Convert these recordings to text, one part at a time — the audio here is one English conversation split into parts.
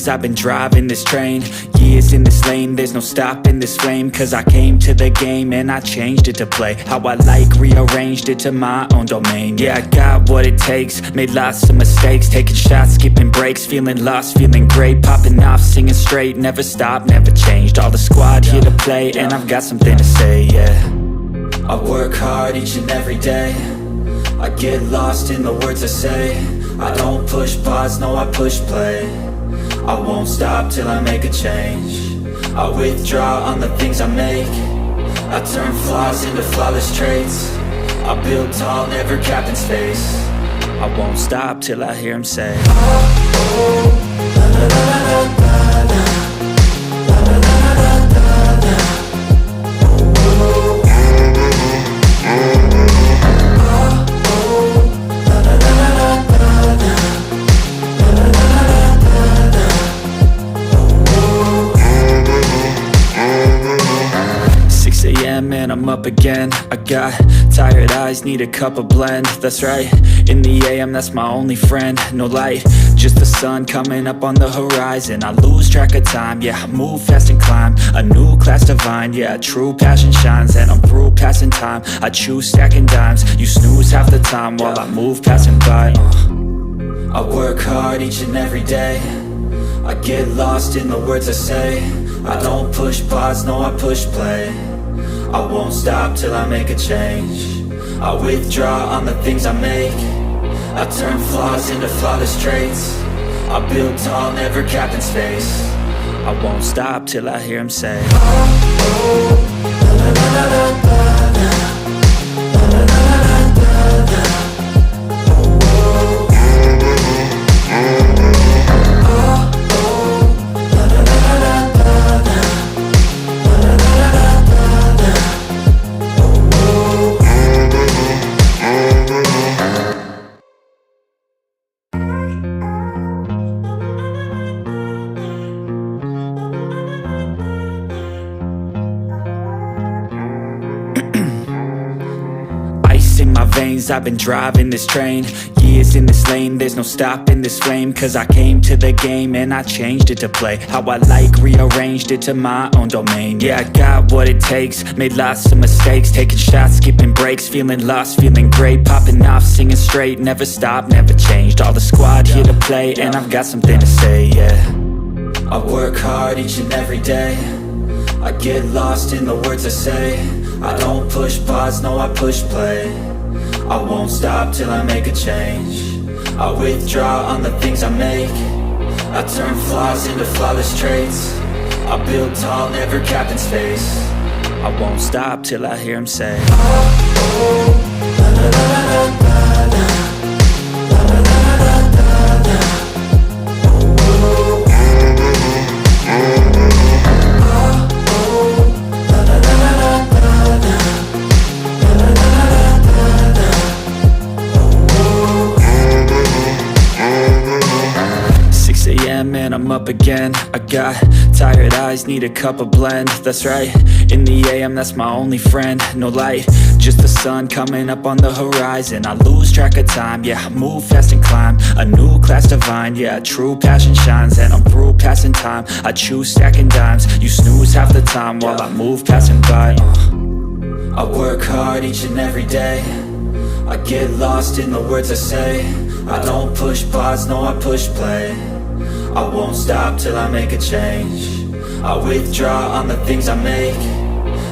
veins, I've been driving this train. Years in this lane, there's no stopping this flame. Cause I came to the game and I changed it to play how I like, rearranged it to my own domain. Yeah, I got what it takes, made lots of mistakes, taking shots, skipping breaks, feeling lost, feeling great, popping off, singing straight, never stopped, never changed. All the squad here to play, and I've got something to say, yeah. I work hard each and every day, I get lost in the words I say. I don't push pause, no, I push play. I won't stop till I make a change. I withdraw on the things I make. I turn flaws into flawless traits. I build tall, never capped in space. I won't stop till I hear him say, oh, oh, la, la, la, la, la, la, la, la, la, la, la, la, la. And I'm up again. I got tired eyes, need a cup of blend. That's right, in the AM, that's my only friend. No light, just the sun coming up on the horizon. I lose track of time, yeah, I move fast and climb a new class divine, yeah, true passion shines. And I'm through passing time, I choose stacking dimes. You snooze half the time while I move passing by. I work hard each and every day, I get lost in the words I say. I don't push pause, no, I push play. I won't stop till I make a change. I withdraw on the things I make. I turn flaws into flawless traits. I build tall, never capped in space. I won't stop till I hear him say, oh, oh, la, la, la, la, la, la, la, la, la, la, la, la. I've been driving this train, years in this lane, there's no stopping this flame. Cause I came to the game and I changed it to play how I like, rearranged it to my own domain. Yeah, I got what it takes, made lots of mistakes, taking shots, skipping breaks, feeling lost, feeling great, popping off, singing straight, never stopped, never changed. All the squad here to play, and I've got something to say, yeah. I work hard each and every day, I get lost in the words I say. I don't push pause, no, I push play. I won't stop till I make a change. I withdraw on the things I make. I turn flaws into flawless traits. I build tall, never capped in space. I won't stop till I hear him say, oh, oh, la, la, la, la, la, la, la, la, la, la, la, la. And I'm up again. I got tired eyes, need a cup of blend. That's right, in the AM, that's my only friend. No light, just the sun coming up on the horizon. I lose track of time, yeah, I move fast and climb a new class divine, yeah, true passion shines. And I'm through passing time, I choose stacking dimes. You snooze half the time while I move passing by. I work hard each and every day, I get lost in the words I say. I don't push pause, no, I push play. I won't stop till I make a change. I withdraw on the things I make.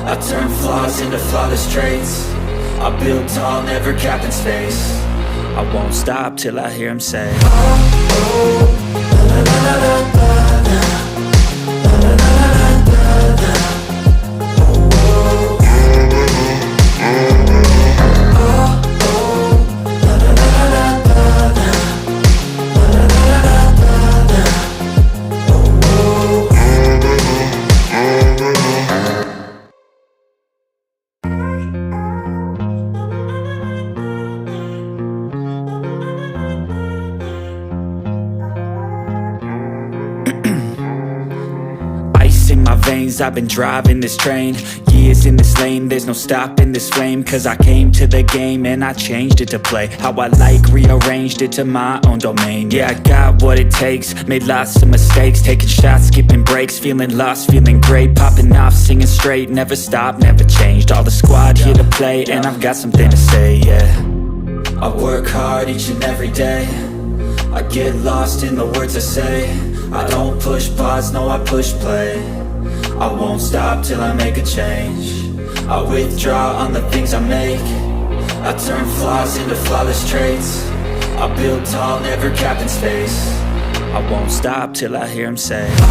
I turn flaws into flawless traits. I build tall, never capped in space. I won't stop till I hear him say, oh, oh, la, la, la, la, la, la, la, la, la, la, la, la. veins, I've been driving this train. Years in this lane, there's no stopping this flame. Cause I came to the game and I changed it to play how I like, rearranged it to my own domain. Yeah, I got what it takes, made lots of mistakes, taking shots, skipping breaks, feeling lost, feeling great, popping off, singing straight, never stopped, never changed. All the squad here to play, and I've got something to say, yeah. I work hard each and every day, I get lost in the words I say. I don't push pause, no I push play. I won't stop till I make a change. I withdraw on the things I make. I turn flaws into flawless traits. I build tall, never capped in space. I won't stop till I hear him say, oh,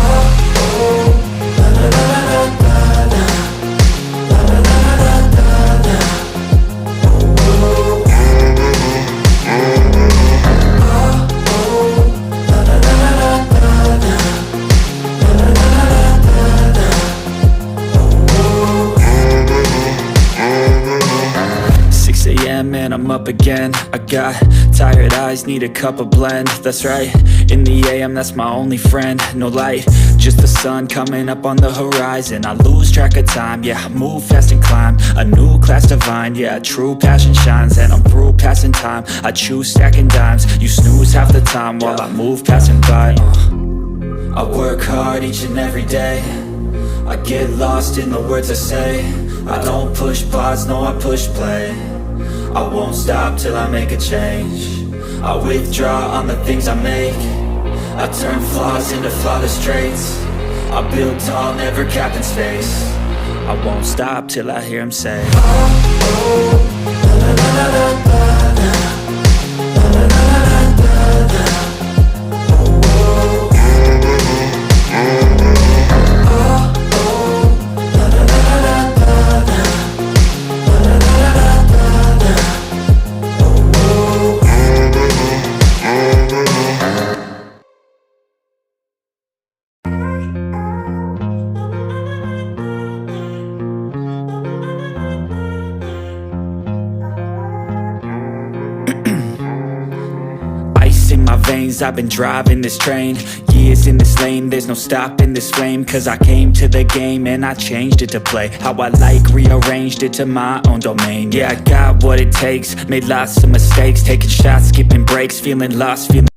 oh, la la la la la la. And I'm up again. I got tired eyes, need a cup of blend. That's right, in the AM, that's my only friend. No light, just the sun coming up on the horizon. I lose track of time, yeah, I move fast and climb a new class divine, yeah, true passion shines. And I'm through passing time, I choose stacking dimes. You snooze half the time while I move passing by. I work hard each and every day, I get lost in the words I say. I don't push pause, no I push play. I won't stop till I make a change. I withdraw on the things I make. I turn flaws into flawless traits. I build tall, never capped in space. I won't stop till I hear him say, oh, oh, la la la la la la. La la la la la la. Oh, oh. Oh, oh, la la la la la la. La la la la la. My veins, I've been driving this train. Years in this lane, there's no stopping this flame. Cause I came to the game and I changed it to play how I like, rearranged it to my own domain. Yeah, I got what it takes, made lots of mistakes, taking shots, skipping breaks, feeling lost, feeling